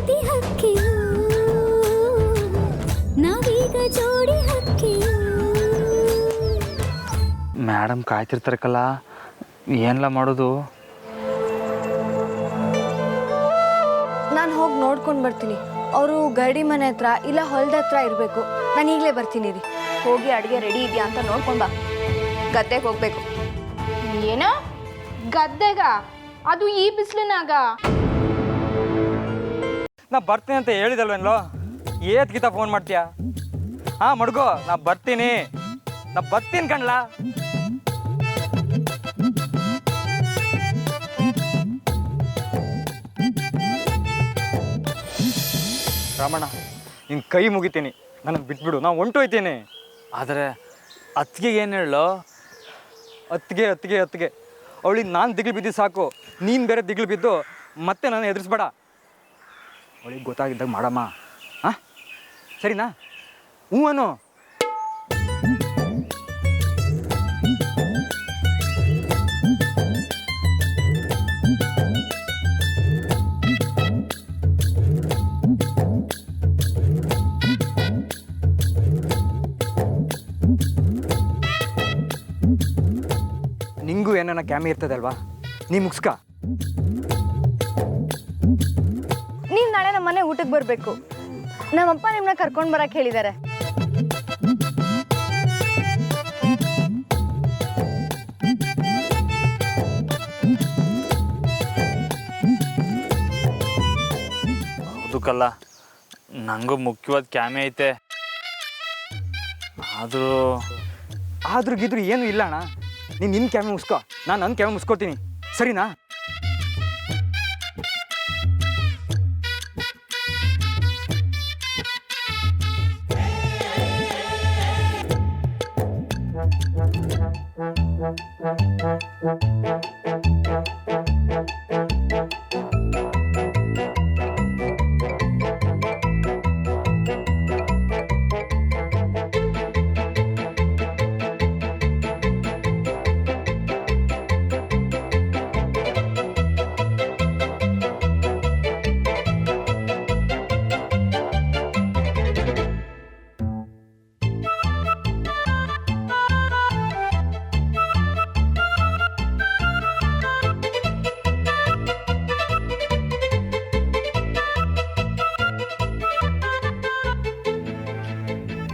ಪ್ರೀತಿ ಹಕ್ಕಿಯು ನಾವೀಗ ಜೋಡಿ ಹಕ್ಕಿಯು. ಮೇಡಮ್ ಕಾಯ್ತಿರ್ತಾರಕ್ಕಲ್ಲ, ಏನೆಲ್ಲ ಮಾಡೋದು? ನಾನು ಹೋಗಿ ನೋಡ್ಕೊಂಡು ಬರ್ತೀನಿ. ಅವರು ಗರಡಿ ಮನೆ ಹತ್ರ ಇಲ್ಲ ಹೊಲದ ಹತ್ರ ಇರಬೇಕು. ನಾನು ಈಗಲೇ ಬರ್ತೀನಿ ರೀ. ಹೋಗಿ ಅಡುಗೆ ರೆಡಿ ಇದೆಯಾ ಅಂತ ನೋಡ್ಕೊಂಡ್ ಬಾ. ಗದ್ದೆಗೆ ಹೋಗ್ಬೇಕು. ಏನ ಗದ್ದೆಗ? ಅದು ಈ ಬಿಸಿಲಿನಾಗ? ನಾ ಬರ್ತೀನಿ ಅಂತ ಹೇಳಿದಲ್ವೇನೋ, ಏತ್ ಗೀತಾ ಫೋನ್ ಮಾಡ್ತೀಯಾ? ಹಾಂ ಮಡ್ಗೋ, ನಾ ಬರ್ತೀನಿ ಕಣ್ಲಾ. ರಾಮಣ್ಣ, ನಿನ್ನ ಕೈ ಮುಗಿತೀನಿ, ನನಗೆ ಬಿಟ್ಬಿಡು, ನಾ ಹೊಂಟೋಯ್ತೀನಿ. ಆದರೆ ಅತ್ತಿಗೆಗೆ ಏನು ಹೇಳೋ? ಅತ್ತಿಗೆ ಅವಳಿಗೆ ನಾನು ದಿಗ್ಲು ಬಿದ್ದು ಸಾಕು, ನೀನು ಬೇರೆ ದಿಗ್ಲು ಬಿದ್ದು ಮತ್ತೆ ನಾನು ಎದುರಿಸ್ಬೇಡ. ಅವಳಿಗೆ ಗೊತ್ತಾಗಿದ್ದಾಗ ಮಾಡಮ್ಮ. ಹಾಂ ಸರಿನಾ? ಹ್ಞೂ ಅನು. ನಿಂಗೂ ಏನಾನ ಕ್ಯಾಮಿ ಇರ್ತದಲ್ವಾ, ನೀ ಮುಗಿಸ್ಕ. ನೀವು ನಾಳೆ ನಮ್ಮ ಮನೆ ಊಟಕ್ಕೆ ಬರಬೇಕು. ನಮ್ಮಪ್ಪ ನಿಮ್ಮನ್ನ ಕರ್ಕೊಂಡು ಬರಕ್ಕೆ ಹೇಳಿದ್ದಾರೆ. ಹೌದಕ್ಕಲ್ಲ, ನನಗೂ ಮುಖ್ಯವಾದ ಕ್ಯಾಮೆ ಐತೆ. ಆದ್ರೂ ಗಿದ್ರು ಏನೂ ಇಲ್ಲ ಅಣ್ಣ. ನೀನು ನಿನ್ನ ಕ್ಯಾಮೆ ಮುಗಿಸ್ಕೊ, ನಾನು ನನ್ನ ಕ್ಯಾಮೆ ಮುಗಿಸ್ಕೊತೀನಿ, ಸರಿನಾ?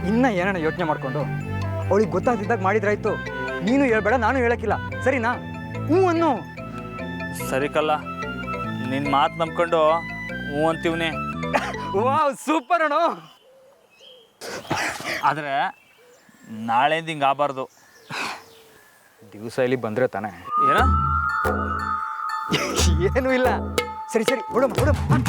ಇನ್ನ ಏನಣ್ಣ ಯೋಚನೆ ಮಾಡ್ಕೊಂಡು ಅವಳಿಗೆ ಗೊತ್ತಾಗ್ತಿದ್ದಾಗ ಮಾಡಿದ್ರಾಯ್ತು. ನೀನು ಹೇಳ್ಬೇಡ, ನಾನು ಹೇಳಕ್ಕಿಲ್ಲ, ಸರಿನಾ? ಹ್ಞೂ ಅನ್ನು. ಸರಿ ಕಲ್ಲ, ನಿನ್ನ ಮಾತು ನಂಬ್ಕೊಂಡು ಹ್ಞೂ ಅಂತೀವ್ನಿ. ವಾವ್, ಸೂಪರ್ ಅಣ್ಣ. ಆದರೆ ನಾಳೆಯಿಂದ ಹಿಂಗೆ ಆಗಬಾರ್ದು. ದಿವಸ ಇಲ್ಲಿ ಬಂದರೆ ತಾನೆ. ಏನ? ಏನೂ ಇಲ್ಲ. ಸರಿ ಬಿಡಮ್ಮ.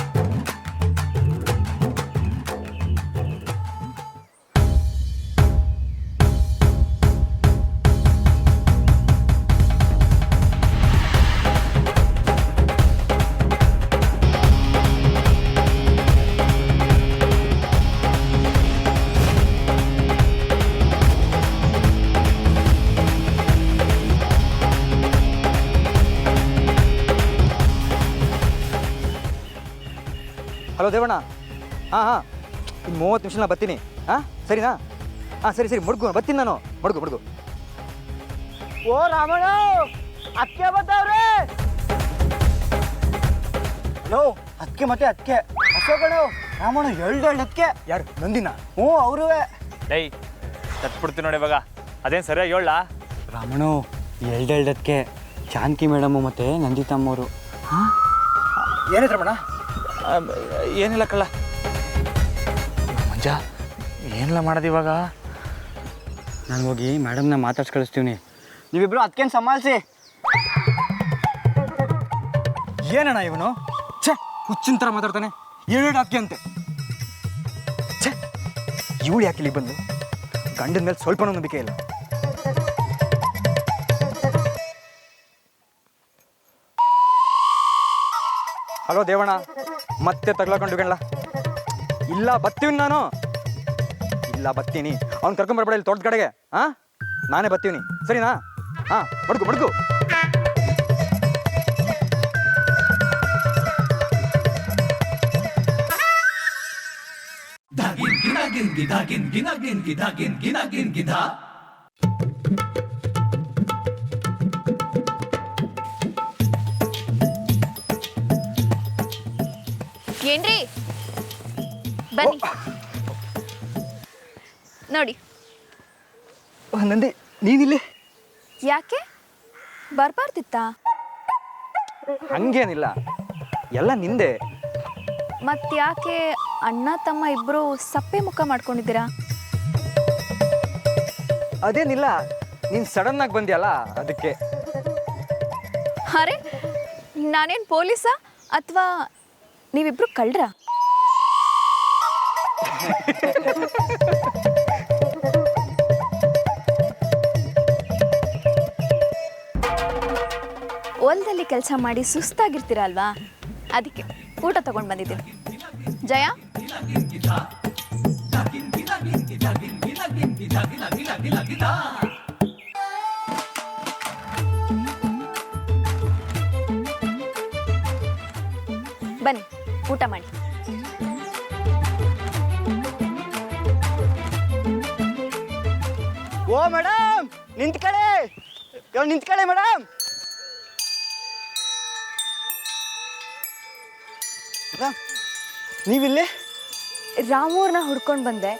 ಹಲೋ ದೇವಣ್ಣ. ಹಾಂ ಇನ್ನು 30 ನಿಮಿಷ ನಾನು ಬರ್ತೀನಿ. ಹಾಂ ಸರಿನಾ? ಹಾಂ ಸರಿ ಮುಡ್ಗು, ಬರ್ತೀನಿ ನಾನು. ಮಡ್ಗು. ಓ ರಾಮಣ್ಣ, ಅಕ್ಕೆ ಬರ್ತಾವ್ರೆ. ಹಲೋ, ಅದಕ್ಕೆ ಮತ್ತೆ ಅದಕ್ಕೆ ಅಶೋಕಣ್ಣ, ರಾಮಣ್ಣ ಎರಡು ಅದಕ್ಕೆ. ಯಾರು? ನಂದಿನ? ಹ್ಞೂ, ಅವರುವೆ. ಡೈ ತಟ್ಬಿಡ್ತೀನಿ ನೋಡಿ ಇವಾಗ. ಅದೇನು ಸರಿಯಾಗಿ ಹೇಳ? ರಾಮಣ್ಣ ಎರಡಕ್ಕೆ ಜಾನಕಿ ಮೇಡಮು ಮತ್ತು ನಂದಿತಮ್ಮವರು. ಹಾಂ, ಏನಾಯ್ತು ರಮಣ? ಏನಿಲ್ಲ ಕಳ್ಳ. ಮಂಜ, ಏನೆಲ್ಲ ಮಾಡೋದು ಇವಾಗ? ನಾನು ಹೋಗಿ ಮೇಡಮ್ನ ಮಾತಾಡ್ಸಿ ಕಳಿಸ್ತೀವಿ. ನೀವಿಬ್ರು ಅದಕ್ಕೇನು ಸಂಭಾಳಿಸಿ. ಏನಣ್ಣ ಇವನು? ಛೇ, ಹುಚ್ಚಿನ ಥರ ಮಾತಾಡ್ತಾನೆ. 2 ಅಕ್ಕಿ ಅಂತೆ. ಛೇ, ಇವಳು ಯಾಕೆ ಇಲ್ಲಿ ಬಂದು? ಗಂಡನ ಮೇಲೆ ಸ್ವಲ್ಪನೂ ನಂಬಿಕೆ ಇಲ್ಲ. ಹಲೋ ದೇವಣ್ಣ, ಮತ್ತೆ ತಗ್ಲಾಕೊಂಡು ಗಣ್ಣ. ಇಲ್ಲ ಬರ್ತೀವಿ ನಾನು. ಇಲ್ಲ ಬರ್ತೀನಿ. ಅವ್ನು ಕರ್ಕೊಂಬರ್ಬೇಡ ಇಲ್ಲಿ ತೋಟದ ಕಡೆಗೆ. ಹಾಂ, ನಾನೇ ಬರ್ತೀವಿ, ಸರಿನಾ? ಹಾಂ, ಮಡ್ಗು. ಏನ್ರಿ ಬನ್ನಿ ನೋಡಿ. ನಂದಿ ನೀನಿಲ್ಲಿ? ಯಾಕೆ ಬರ್ಬಾರ್ದಿತ್ತಾ? ಹಂಗೇನಿಲ್ಲ, ಎಲ್ಲ ನಿಂದೆ. ಮತ್ತ್ಯಾಕೆ ಅಣ್ಣ ತಮ್ಮ ಇಬ್ರು ಸಪ್ಪೆ ಮುಖ ಮಾಡ್ಕೊಂಡಿದ್ದೀರಾ? ಅದೇನಿಲ್ಲ, ನೀನು ಸಡನ್ನಾಗಿ ಬಂದ್ಯಲ್ಲ ಅದಕ್ಕೆ. ಅರೆ ನಾನೇನು ಪೊಲೀಸಾ ಅಥವಾ ನೀವಿಬ್ರು ಕಳ್ರ? ಹೊಲದಲ್ಲಿ ಕೆಲಸ ಮಾಡಿ ಸುಸ್ತಾಗಿರ್ತೀರಲ್ವಾ, ಅದಕ್ಕೆ ಊಟ ತಗೊಂಡು ಬಂದಿದ್ದೀನಿ. ಜಯ, ಬನ್ನಿ ಊಟ ಮಾಡಿ. ಓ ಮೇಡಮ್, ನಿಂತ್ಕಳೆ ಮೇಡಮ್. ನೀವಿಲ್ಲಿ? ರಾಮೂರ್ನ ಹುಡ್ಕೊಂಡು ಬಂದೆ.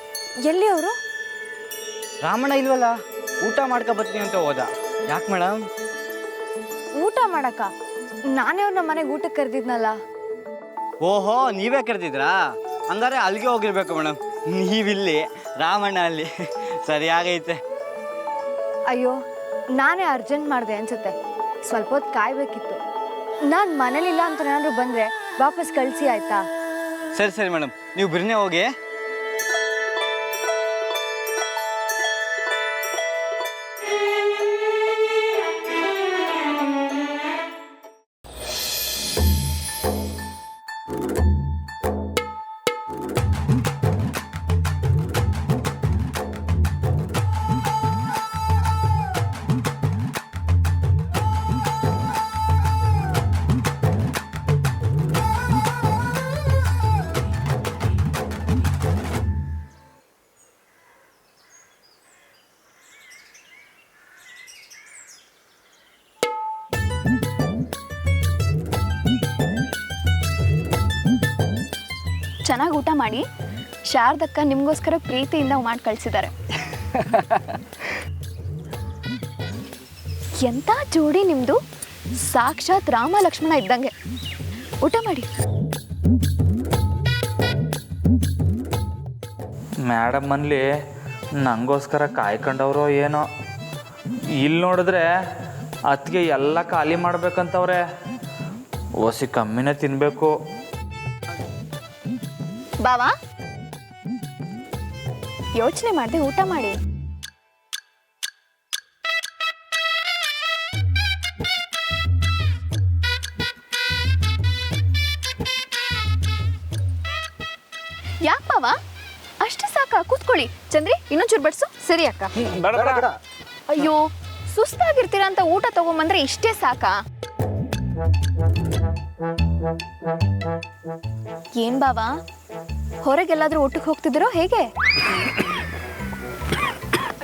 ಎಲ್ಲಿ ಅವರು? ರಾಮಣ್ಣ ಇಲ್ವಲ್ಲ, ಊಟ ಮಾಡ್ಕೊ ಬರ್ತೀನಿ ಅಂತ ಹೋದ. ಯಾಕೆ ಮೇಡಮ್? ಊಟ ಮಾಡಕ್ಕ? ನಾನೇ ಅವ್ರನ್ನ ಮನೆಗೆ ಊಟಕ್ಕೆ ಕರೆದಿದ್ನಲ್ಲ. ಓಹೋ, ನೀವೇ ಕರೆದಿದ್ರಾ? ಹಂಗಾರೆ ಅಲ್ಲಿಗೆ ಹೋಗಿರ್ಬೇಕು ಮೇಡಮ್. ನೀವಿಲ್ಲಿ, ರಾಮಣ್ಣ ಅಲ್ಲಿ. ಸರಿಯಾಗೈತೆ. ಅಯ್ಯೋ, ನಾನೇ ಅರ್ಜೆಂಟ್ ಮಾಡಿದೆ ಅನ್ಸುತ್ತೆ. ಸ್ವಲ್ಪ ಹೊತ್ತು ಕಾಯ್ಬೇಕಿತ್ತು. ನಾನು ಮನೇಲಿಲ್ಲ ಅಂತ ಏನಾದ್ರು ಬಂದರೆ ವಾಪಸ್ ಕಳಿಸಿ ಆಯ್ತಾ? ಸರಿ ಮೇಡಮ್, ನೀವು ಬಿರ್ನೆ ಹೋಗಿ. ಚೆನ್ನಾಗಿ ಊಟ ಮಾಡಿ. ಶಾರದಕ್ಕ ನಿಮಗೋಸ್ಕರ ಪ್ರೀತಿಯಿಂದ ಮಾಡಿ ಕಳಿಸಿದ್ದಾರೆ. ಎಂಥ ಜೋಡಿ ನಿಮ್ಮದು, ಸಾಕ್ಷಾತ್ ರಾಮ ಲಕ್ಷ್ಮಣ ಇದ್ದಂಗೆ. ಊಟ ಮಾಡಿ. ಮೇಡಮ್ ಅಲ್ಲಿ ನನಗೋಸ್ಕರ ಕಾಯ್ಕೊಂಡವ್ರೋ ಏನೋ. ಇಲ್ಲಿ ನೋಡಿದ್ರೆ ಅದಕ್ಕೆ ಎಲ್ಲ ಖಾಲಿ ಮಾಡ್ಬೇಕಂತವ್ರೆ. ಓಸಿ ಕಮ್ಮಿನೇ ತಿನ್ನಬೇಕು. ಬಾವಾ, ಯೋಚನೆ ಮಾಡದೆ ಊಟ ಮಾಡಿ. ಯಾಕೆ ಬಾವಾ, ಅಷ್ಟೇ ಸಾಕ? ಕೂತ್ಕೊಳ್ಳಿ. ಚಂದ್ರಿ, ಇನ್ನೊಂಚೂರು ಬಡ್ಸು. ಸರಿ ಅಕ್ಕ. ಅಯ್ಯೋ, ಸುಸ್ತಾಗಿರ್ತೀರ ಅಂತ ಊಟ ತಗೊಂಬಂದ್ರೆ ಇಷ್ಟೇ ಸಾಕಾ? ಏನ್ ಬಾವಾ, ಹೊರಗೆಲ್ಲಾದ್ರೂ ಒಟ್ಟಿಗೆ ಹೋಗ್ತಿದ್ದೀರೋ ಹೇಗೆ?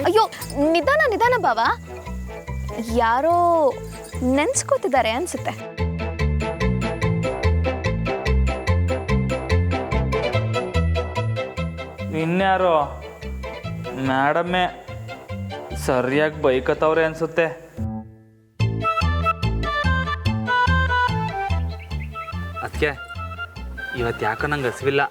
ಅಯ್ಯೋ, ನಿಧಾನ ಬಾವಾ, ಯಾರೋ ನೆನ್ಸ್ಕೋತಿದ್ದಾರೆ ಅನ್ಸುತ್ತೆ. ಇನ್ಯಾರೋ ಮೇಡಮ್ಮೇ ಸರಿಯಾಗಿ ಬೈಕತ್ತವ್ರೆ ಅನ್ಸುತ್ತೆ. ಅದಕ್ಕೆ ಇವತ್ತು ಯಾಕೋ ನಂಗೆ ಹಸಿವಿಲ್ಲ.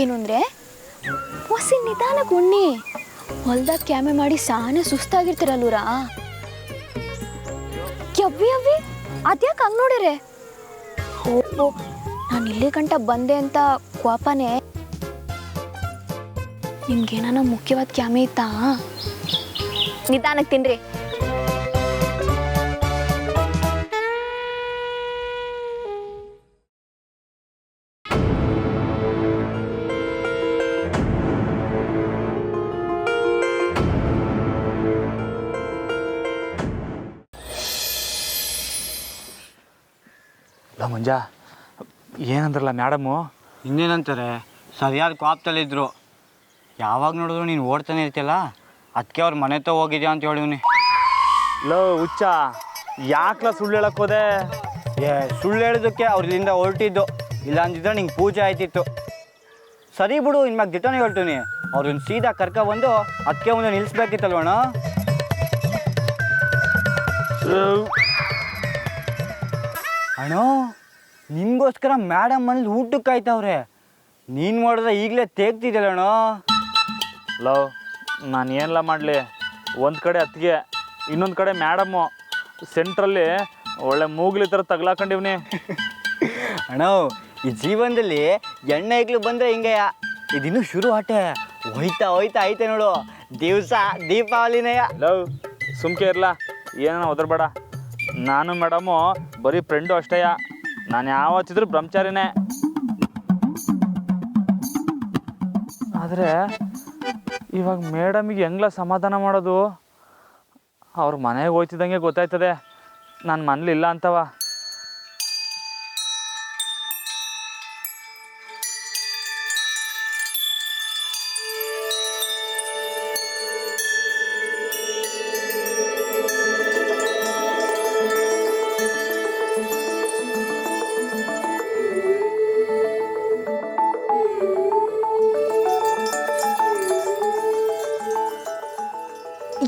ಏನು ಅಂದರೆ ಹೊಸಿ ನಿಧಾನಕ್ಕೆ ಉಣ್ಣಿ. ಹೊಲ್ದಾಗ ಕ್ಯಾಮೆ ಮಾಡಿ ಸಾನೆ ಸುಸ್ತಾಗಿರ್ತೀರಲ್ಲೂರಾ. ಯವ್ವಿ ಅದ್ಯಾಕೆ ಹಂಗೆ ನೋಡಿರೆ? ಓ, ನಾನು ಇಲ್ಲಿ ಗಂಟ ಬಂದೆ ಅಂತ ಕೋಪನೇ? ನಿಮ್ಗೇನ ಮುಖ್ಯವಾದ ಕ್ಯಾಮೆ ಇತ್ತಾ? ನಿಧಾನಕ್ಕೆ ತಿನ್ರಿ. ಮಂಜ ಏನಂದ್ರಲ್ಲ ಮೇಡಮು? ಇನ್ನೇನಂತಾರೆ, ಸರಿಯಾದ ಕೋಪದಲ್ಲಿದ್ದರು. ಯಾವಾಗ ನೋಡಿದ್ರು ನೀನು ಓಡ್ತಾನೆ ಇರ್ತಿಯಲ್ಲ, ಅದಕ್ಕೆ ಅವ್ರ ಮನೆ ತಗೋ ಹೋಗಿದ್ಯಾ ಅಂತ ಹೇಳಿವ್ನಿ. ಹುಚ್ಚ, ಯಾಕ್ಲ ಸುಳ್ಳು ಹೇಳಕ್ ಹೋದೆ? ಸುಳ್ಳು ಹೇಳೋದಕ್ಕೆ ಅವ್ರ ಇಲ್ಲಿಂದ ಹೊರಟಿದ್ದು, ಇಲ್ಲ ಅಂದಿದ್ರೆ ನಿಂಗೆ ಪೂಜೆ ಆಯ್ತಿತ್ತು. ಸರಿ ಬಿಡು, ಇನ್ಮ್ಯಾಗ ದಿಟ್ಟನೇ ಹೇಳ್ತೀನಿ. ಅವ್ರನ್ನ ಸೀದಾ ಕರ್ಕೊಬಂದು ಅದಕ್ಕೆ ಮುಂದೆ ನಿಲ್ಲಿಸ್ಬೇಕಿತ್ತಲ್ವಣ. ಅಣ್ಣ, ನಿಮಗೋಸ್ಕರ ಮೇಡಮ್ ಮನೇಲಿ ಊಟಕ್ಕೆ ಕಾಯ್ತವ್ರೆ. ನೀನು ಮಾಡಿದ್ರೆ ಈಗಲೇ ತೇಗ್ತಿದ್ದಲ್ಲಣ್ಣ. ನಾನು ಏನೆಲ್ಲ ಮಾಡಲಿ? ಒಂದು ಕಡೆ ಅತ್ತಿಗೆ, ಇನ್ನೊಂದು ಕಡೆ ಮೇಡಮ್ಮು, ಸೆಂಟ್ರಲ್ಲಿ ಒಳ್ಳೆ ಮೂಗ್ಲಿ ಥರ ತಗ್ಲಾಕೊಂಡಿವ್ನಿ. ಅಣ್ಣ, ಈ ಜೀವನದಲ್ಲಿ ಎಣ್ಣೆ ಈಗಲೂ ಬಂದರೆ ಹಿಂಗೆ. ಇದಿನ್ನೂ ಶುರು ಆಟೆ, ಹೋಯ್ತಾ ಹೋಯ್ತಾ ಐತೆ ನೋಡು, ದಿವಸ ದೀಪಾವಳಿನೆಯ. ಸುಮ್ಕೆ ಇರಲ್ಲ, ಏನೋ ಒದರ್ಬೇಡ. ನಾನು ಮೇಡಮು ಬರೀ ಫ್ರೆಂಡು ಅಷ್ಟೇಯ. ನಾನು ಯಾವತ್ತಿದ್ರು ಬ್ರಹ್ಮಚಾರಿನೇ. ಆದರೆ ಇವಾಗ ಮೇಡಮಿಗೆ ಹೆಂಗ್ಲ ಸಮಾಧಾನ ಮಾಡೋದು? ಅವ್ರ ಮನೆಗೆ ಹೋಯ್ತಿದ್ದಂಗೆ ಗೊತ್ತಾಯ್ತದೆ ನಾನು ಮನೇಲಿ ಇಲ್ಲ ಅಂತವ.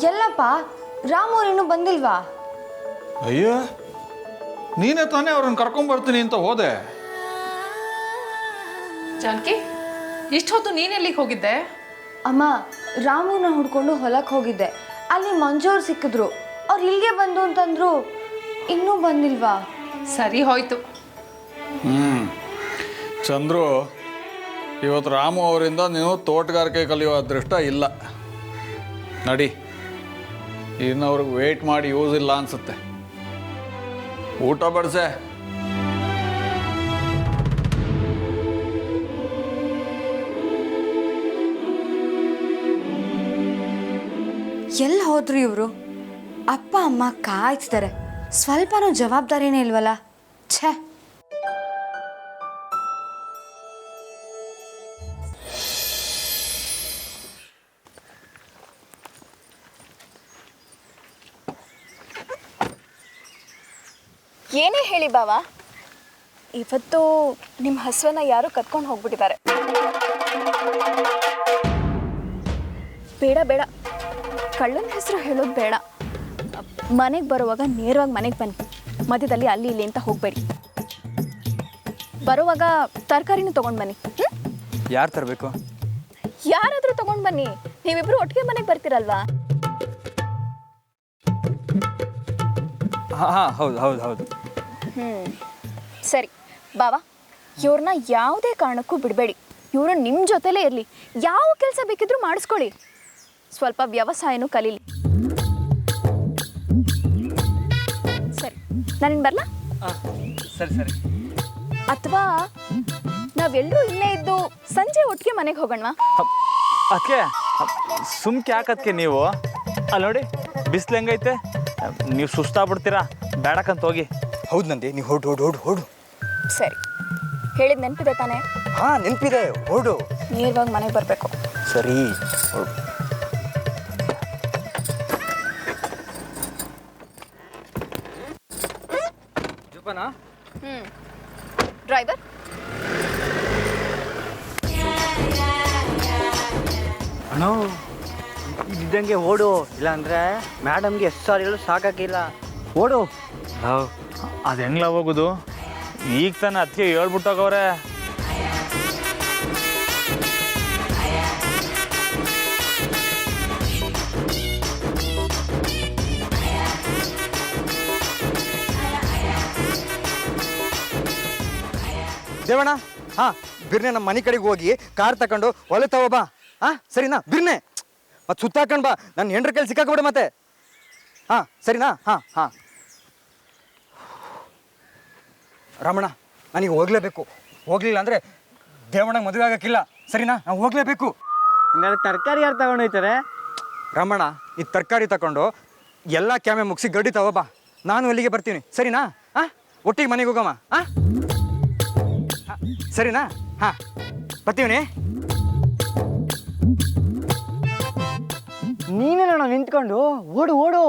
ಎಲ್ಲಪ್ಪ, ರಾಮು ಇನ್ನೂ ಬಂದಿಲ್ವಾ? ಅಯ್ಯೋ, ನೀನೇ ತಾನೇ ಅವ್ರನ್ನ ಕರ್ಕೊಂಬರ್ತೀನಿ ಅಂತ ಹೋದೆ. ಜಾನಕಿ, ಇಷ್ಟೊತ್ತು ನೀನೆಲ್ಲಿಗೆ ಹೋಗಿದ್ದೆ? ಅಮ್ಮ, ರಾಮುನ ಹುಡ್ಕೊಂಡು ಹೊಲಕ್ಕೆ ಹೋಗಿದ್ದೆ. ಅಲ್ಲಿ ಮಂಜವ್ರು ಸಿಕ್ಕಿದ್ರು. ಅವ್ರು ಇಲ್ಲಿಗೆ ಬಂದು ಅಂತಂದ್ರು. ಇನ್ನೂ ಬಂದಿಲ್ವಾ? ಸರಿ ಹೋಯ್ತು. ಚಂದ್ರು, ಇವತ್ತು ರಾಮು ಅವರಿಂದ ನೀವು ತೋಟಗಾರಿಕೆ ಕಲಿಯೋ ಅದೃಷ್ಟ ಇಲ್ಲ. ನಡಿ, ಇನ್ನು ಅವ್ರಿಗೆ ವೇಟ್ ಮಾಡಿ ಯೂಸ್ ಇಲ್ಲ ಅನ್ಸುತ್ತೆ. ಊಟ ಬಡಿಸೆ. ಎಲ್ಲಿ ಹೋದ್ರು ಇವರು? ಅಪ್ಪ ಅಮ್ಮ ಕಾಯ್ತಿದ್ದಾರೆ. ಸ್ವಲ್ಪನೂ ಜವಾಬ್ದಾರಿನೇ ಇಲ್ವಲ್ಲ. ಛೇ. ಏನೇ ಹೇಳಿ ಬಾವ, ಇವತ್ತು ನಿಮ್ಮ ಹಸುವನ್ನ ಯಾರು ಕತ್ಕೊಂಡು ಹೋಗ್ಬಿಟ್ಟಿದ್ದಾರೆ. ಬೇಡ ಬೇಡ, ಕಳ್ಳನ ಹೆಸರು ಹೇಳೋದು ಬೇಡ. ಮನೆಗೆ ಬರುವಾಗ ನೇರವಾಗಿ ಮನೆಗೆ ಬನ್ನಿ, ಮಧ್ಯದಲ್ಲಿ ಅಲ್ಲಿ ಇಲ್ಲಿ ಅಂತ ಹೋಗಬೇಡಿ. ಬರುವಾಗ ತರಕಾರಿನೂ ತೊಗೊಂಡು ಬನ್ನಿ. ಯಾರು ತರಬೇಕು? ಯಾರಾದರೂ ತೊಗೊಂಡು ಬನ್ನಿ. ನೀವಿಬ್ರು ಒಟ್ಟಿಗೆ ಮನೆಗೆ ಬರ್ತೀರಲ್ವಾ? ಹಾಂ ಹೌದು ಹೌದು ಹೌದು. ಸರಿ ಬಾವಾ, ಇವ್ರನ್ನ ಯಾವುದೇ ಕಾರಣಕ್ಕೂ ಬಿಡಬೇಡಿ. ಇವರು ನಿಮ್ಮ ಜೊತೆಲೇ ಇರಲಿ. ಯಾವ ಕೆಲಸ ಬೇಕಿದ್ರೂ ಮಾಡಿಸ್ಕೊಳ್ಳಿ. ಸ್ವಲ್ಪ ವ್ಯವಸಾಯನೂ ಕಲೀಲಿ. ಸರಿ, ನಾನಿನ್ನು ಬರಲಾ? ಸರಿ ಸರಿ. ಅಥವಾ ನಾವೆಲ್ಲರೂ ಇಲ್ಲೇ ಇದ್ದು ಸಂಜೆ ಒಟ್ಟಿಗೆ ಮನೆಗೆ ಹೋಗೋಣವಾ? ಅದಕ್ಕೆ ಸುಮ್ಕೆ ಯಾಕದಕ್ಕೆ ನೀವು? ಅಲ್ಲಿ ನೋಡಿ, ಬಿಸಿಲು ಹೆಂಗೈತೆ. ನೀವು ಸುಸ್ತಾಗ್ಬಿಡ್ತೀರಾ, ಬೇಡಕ್ಕಂತ ಹೋಗಿ. ಹೌದು ನಂದಿ, ನೀವು ಹೊಡು ಹೊಡು ಹೊಡು ಹೊಡು. ಸರಿ, ಹೇಳಿದ ನೆನಪಿದೆ ತಾನೇ? ಹಾಂ ನೆನಪಿದೆ, ಹೊಡು. ನೇರವಾಗಿ ಮನೆಗೆ ಬರಬೇಕು. ಸರಿ, ಹೊಡು. ಜೋಪಾನ. ಡ್ರೈವರ್, ಅಣ್ಣ, ಇದ್ದಂಗೆ ಓಡು, ಇಲ್ಲಾಂದರೆ ಮೇಡಮ್ಗೆ ಎಷ್ಟು ಸಾರಿ ಹೇಳೋ ಸಾಕಾಗಿಲ್ಲ. ಓಡು. ಅದು ಹೆಂಗ್ಲ ಹೋಗೋದು? ಈಗ ತಾನೆ ಅದಕ್ಕೆ ಹೇಳ್ಬಿಟ್ಟೋಗವ್ರೆ. ದೇವಣ್ಣ, ಹಾಂ ಬಿರ್ನೆ ನಮ್ಮ ಮನೆ ಕಡೆಗೆ ಹೋಗಿ ಕಾರ್ ತಗೊಂಡು ಹೊಲ ತಗೋ ಬಾ. ಹಾಂ ಸರಿನಾ? ಬಿರ್ನೆ ಮತ್ತು ಸುತ್ತಾಕೊಂಡು ಬಾ. ನನ್ನ ಹೆಂಡ್ರ ಕೈಲಿ ಸಿಕ್ಕಾಕ್ಬಿಡು ಮತ್ತೆ. ಹಾಂ ಸರಿನಾ? ಹಾಂ ಹಾಂ. ರಮಣ, ನನಗೆ ಹೋಗ್ಲೇಬೇಕು. ಹೋಗ್ಲಿಲ್ಲ ಅಂದರೆ ದೇವಣ್ಣಗೆ ಮದುವೆ ಆಗೋಕ್ಕಿಲ್ಲ. ಸರಿನಾ? ನಾವು ಹೋಗ್ಲೇಬೇಕು. ಹಂಗಾರೆ ತರಕಾರಿ ಯಾರು ತಗೊಂಡೋಯ್ತಾರೆ? ರಮಣ, ಈ ತರಕಾರಿ ತಗೊಂಡು ಎಲ್ಲ ಕ್ಯಾಮೆ ಮುಗಿಸಿ ಗಡ್ಡಿ ತಗೋ ಬಾ. ನಾನು ಅಲ್ಲಿಗೆ ಬರ್ತೀನಿ. ಸರಿನಾ? ಹಾಂ ಒಟ್ಟಿಗೆ ಮನೆಗೆ ಹೋಗಮ್ಮ ಹಾಂ ಸರಿನಾ ಹಾಂ ಬರ್ತೀವಿ. ನೀನೇನೋ ನಿಂತ್ಕೊಂಡು ಓಡು ಓಡು.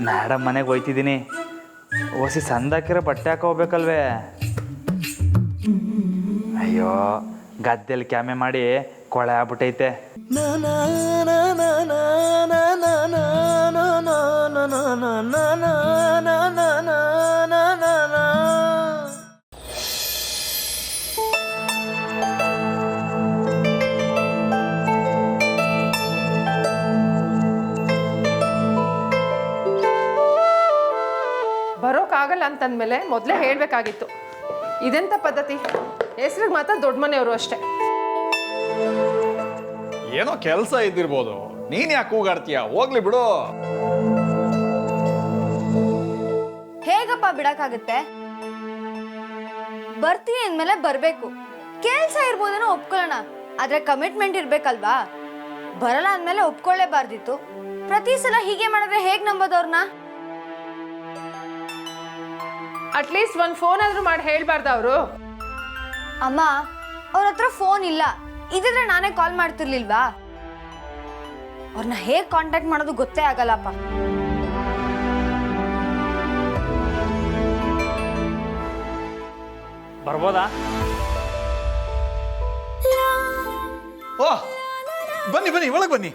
ಮೇಡಮ್ ಮನೆಗೆ ಹೋಯ್ತಿದ್ದೀನಿ. ಓಸಿ ಸಂದಾಕಿರೋ ಬಟ್ಟೆ ಹಾಕೋ ಹೋಗ್ಬೇಕಲ್ವೇ? ಅಯ್ಯೋ ಗದ್ದೆಲಿ ಕ್ಯಾಮೆ ಮಾಡಿ ಕೊಳೆ ಆಗ್ಬಿಟ್ಟೈತೆ. ಬರೋಕ್ಕಾಗಲ್ಲ ಅಂತಂದಮೇಲೆ ಮೊದಲೇ ಹೇಳಬೇಕಾಗಿತ್ತು. ಇದೆಂಥ ಪದ್ಧತಿ? ಹೆಸ್ರಿಗೆ ಮಾತ್ರ ದೊಡ್ಡ ಮನೆಯವರು ಅಷ್ಟೇ. ಏನೋ ಕೆಲಸ ಇದ್ದಿರ್ಬೋದು, ನೀನ್ ಯಾಕೆ ಕೂಗಾಡ್ತೀಯ? ಹೋಗ್ಲಿ ಬಿಡು. ಹೇಗಪ್ಪ ಬಿಡಕ್ಕಾಗುತ್ತೆ? ಬರ್ತೀನಿ ಅಂದ್ಮೇಲೆ ಬರ್ಬೇಕು. ಕೆಲ್ಸ ಇರ್ಬೋದೇನೋ ಒಪ್ಕೊಳ್ಳೋಣ, ಆದ್ರೆ ಕಮಿಟ್ಮೆಂಟ್ ಇರ್ಬೇಕಲ್ವಾ? ಬರಲ್ಲ ಅಂದ್ಮೇಲೆ ಒಪ್ಕೊಳ್ಳೇಬಾರ್ದಿತ್ತು. ಪ್ರತಿ ಸಲ ಹೀಗೆ ಮಾಡಿದ್ರೆ ಹೇಗ್ ನಂಬೋದವ್ರನ್ನ? ಅಟ್ಲೀಸ್ಟ್ ಒಂದು ಫೋನ್ ಆದ್ರೂ ಮಾಡಿ ಹೇಳ್ಬಾರ್ದ ಅವರು? ಅಮ್ಮ, ಅವ್ರ ಹತ್ರ ಫೋನ್ ಇಲ್ಲ. ಇದಿದ್ರೆ ನಾನೇ ಕಾಲ್ ಮಾಡ್ತಿರ್ಲಿಲ್ವಾ? ಅವ್ರನ್ನ ಹೇಗ್ ಕಾಂಟ್ಯಾಕ್ಟ್ ಮಾಡೋದು ಗೊತ್ತೇ ಆಗಲ್ಲಪ್ಪ. ಬರ್ಬೋದಾ? ಓ ಬನ್ನಿ ಬನ್ನಿ, ಒಳಗೆ ಬನ್ನಿ.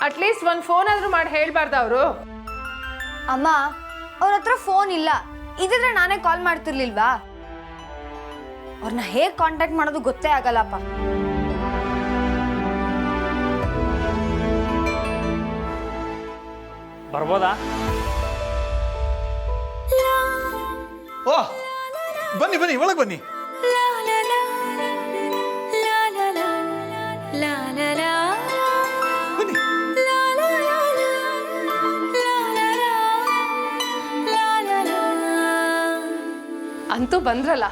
ಅಟ್ಲೀಸ್ಟ್ ಒಂದು ಫೋನ್ ಆದ್ರೂ ಮಾಡಿ ಹೇಳ್ಬಾರ್ದ ಅವರು? ಅಮ್ಮ, ಅವ್ರ ಹತ್ರ ಫೋನ್ ಇಲ್ಲ. ಇದಿದ್ರೆ ನಾನೇ ಕಾಲ್ ಮಾಡ್ತಿರ್ಲಿಲ್ವಾ? ಅವ್ರನ್ನ ಹೇಗ್ ಕಾಂಟ್ಯಾಕ್ಟ್ ಮಾಡೋದು ಗೊತ್ತೇ ಆಗಲ್ಲಪ್ಪ. ಬರ್ಬೋದಾ? ಓ ಬನ್ನಿ ಬನ್ನಿ, ಒಳಗೆ ಬನ್ನಿ. ಬನ್ನಿ. ಅಂತೂ ಬಂದ್ರಲ್ಲ.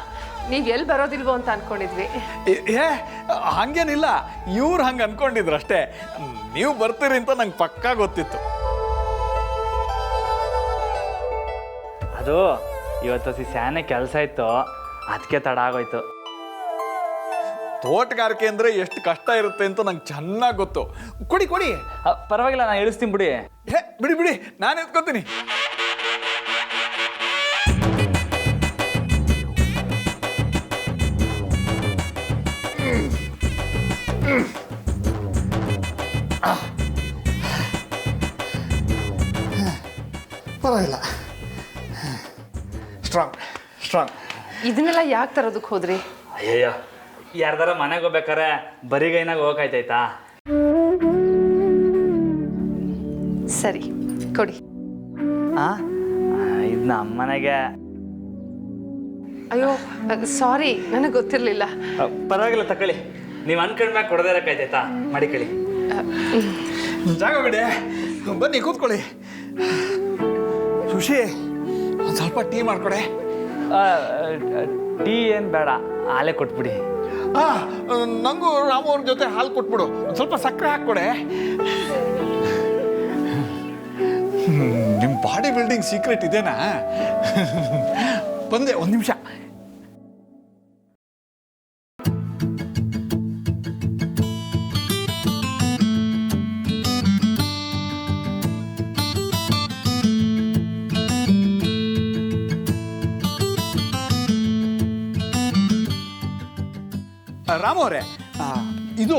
ನೀವು ಎಲ್ಲಿ ಬರೋದಿಲ್ವೋ ಅಂತ ಅನ್ಕೊಂಡಿದ್ವಿ. ಏ ಹಂಗೇನಿಲ್ಲ, ಇವ್ರು ಹಂಗೆ ಅನ್ಕೊಂಡಿದ್ರು ಅಷ್ಟೇ. ನೀವು ಬರ್ತೀರಿ ಅಂತ ನಂಗೆ ಪಕ್ಕಾ ಗೊತ್ತಿತ್ತು. ಅದು ಇವತ್ತು ಸ್ಯಾನೆ ಕೆಲಸ ಇತ್ತು, ಅದಕ್ಕೆ ತಡ ಆಗೋಯ್ತು. ತೋಟಗಾರಿಕೆ ಅಂದರೆ ಎಷ್ಟು ಕಷ್ಟ ಇರುತ್ತೆ ಅಂತ ನಂಗೆ ಚೆನ್ನಾಗಿ ಗೊತ್ತು. ಕೊಡಿ ಕೊಡಿ. ಪರವಾಗಿಲ್ಲ, ನಾನು ಇಳಿಸ್ತೀನಿ ಬಿಡಿ. ಹೇ ಬಿಡಿ ಬಿಡಿ, ನಾನು ಎತ್ಕೋತೀನಿ. ಪರವಾಗಿಲ್ಲ, ಸ್ಟ್ರಾಂಗ್ ಸ್ಟ್ರಾಂಗ್. ಇದನ್ನೆಲ್ಲ ಯಾಕೆ ತರೋದಕ್ಕೆ ಹೋದ್ರಿ? ಅಯ್ಯಯ್ಯೋ, ಯಾರ್ದಾರ ಮನೆಗೆ ಹೋಗ್ಬೇಕಾರೆ ಬರಿಗೈನಾಗ ಹೋಗಕ್ಕಾಯ್ತಾಯ್ತಾ? ಸರಿ ಕೊಡಿ. ಇದು ನಮ್ಮ ಮನೆಗೆ. ಅಯ್ಯೋ ಸಾರಿ, ನನಗೆ ಗೊತ್ತಿರಲಿಲ್ಲ. ಪರವಾಗಿಲ್ಲ, ತಕೊಳ್ಳಿ. ನೀವು ಅನ್ಕೊಂಡ್ಮ್ಯಾಗ ಕೊಡದೇ ಇರಕ್ಕಾಯ್ತಾಯ್ತಾ? ಮಾಡಿಕೊಳ್ಳಿ. ಜಾಗ ಬಿಡಿ, ಬನ್ನಿ ಕೂತ್ಕೊಳ್ಳಿ. ಸುಶಿ, ಒಂದು ಸ್ವಲ್ಪ ಟೀ ಮಾಡ್ಕೊಡೆ. ಟೀ ಏನು ಬೇಡ, ಹಾಲೇ ಕೊಟ್ಬಿಡಿ. ನಂಗೂ ರಾಮು ಅವ್ರ ಜೊತೆ ಹಾಲು ಕೊಟ್ಬಿಡು. ಒಂದು ಸ್ವಲ್ಪ ಸಕ್ಕರೆ ಹಾಕ್ಕೊಡೆ. ನಿಮ್ಮ ಬಾಡಿ ಬಿಲ್ಡಿಂಗ್ ಸೀಕ್ರೆಟ್ ಇದೇನಾ? ಬಂದೆ, ಒಂದು ನಿಮಿಷ. ರಾಮು ಅವರೇ, ಇದು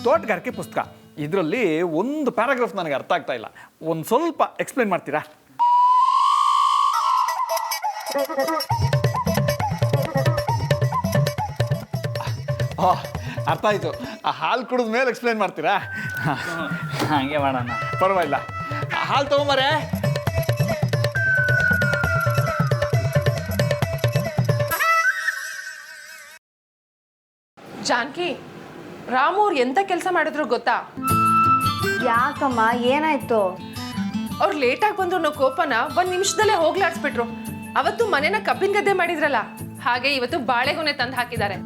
ತೋಟಗಾರಿಕೆ ಪುಸ್ತಕ. ಇದರಲ್ಲಿ ಒಂದು ಪ್ಯಾರಾಗ್ರಾಫ್ ನನಗೆ ಅರ್ಥ ಆಗ್ತಾ ಇಲ್ಲ. ಒಂದು ಸ್ವಲ್ಪ ಎಕ್ಸ್ಪ್ಲೇನ್ ಮಾಡ್ತೀರಾ? ಅರ್ಥ ಆಯಿತು. ಹಾಲು ಕುಡಿದ ಮೇಲೆ ಎಕ್ಸ್ಪ್ಲೇನ್ ಮಾಡ್ತೀರಾ? ಹಂಗೆ ಮಾಡೋಣ. ಪರವಾಗಿಲ್ಲ. ಹಾಲು ತೊಗೊಂಬರೇ. ಜಾನಕಿ, ರಾಮು ಅವ್ರು ಎಂತ ಕೆಲಸ ಮಾಡಿದ್ರು ಗೊತ್ತಾ? ಯಾಕಮ್ಮ ಏನಾಯ್ತು? ಅವ್ರು ಲೇಟಾಗಿ ಬಂದ್ರು ಅನ್ನೋ ಕೋಪನ 1 ನಿಮಿಷದಲ್ಲೇ ಹೋಗ್ಲಾಡ್ಸ್ಬಿಟ್ರು. ಅವತ್ತು ಮನೇನ ಕಬ್ಬಿನ ಗದ್ದೆ ಮಾಡಿದ್ರಲ್ಲ, ಹಾಗೆ ಇವತ್ತು ಬಾಳೆಗೊನೆ ತಂದು ಹಾಕಿದ್ದಾರೆ.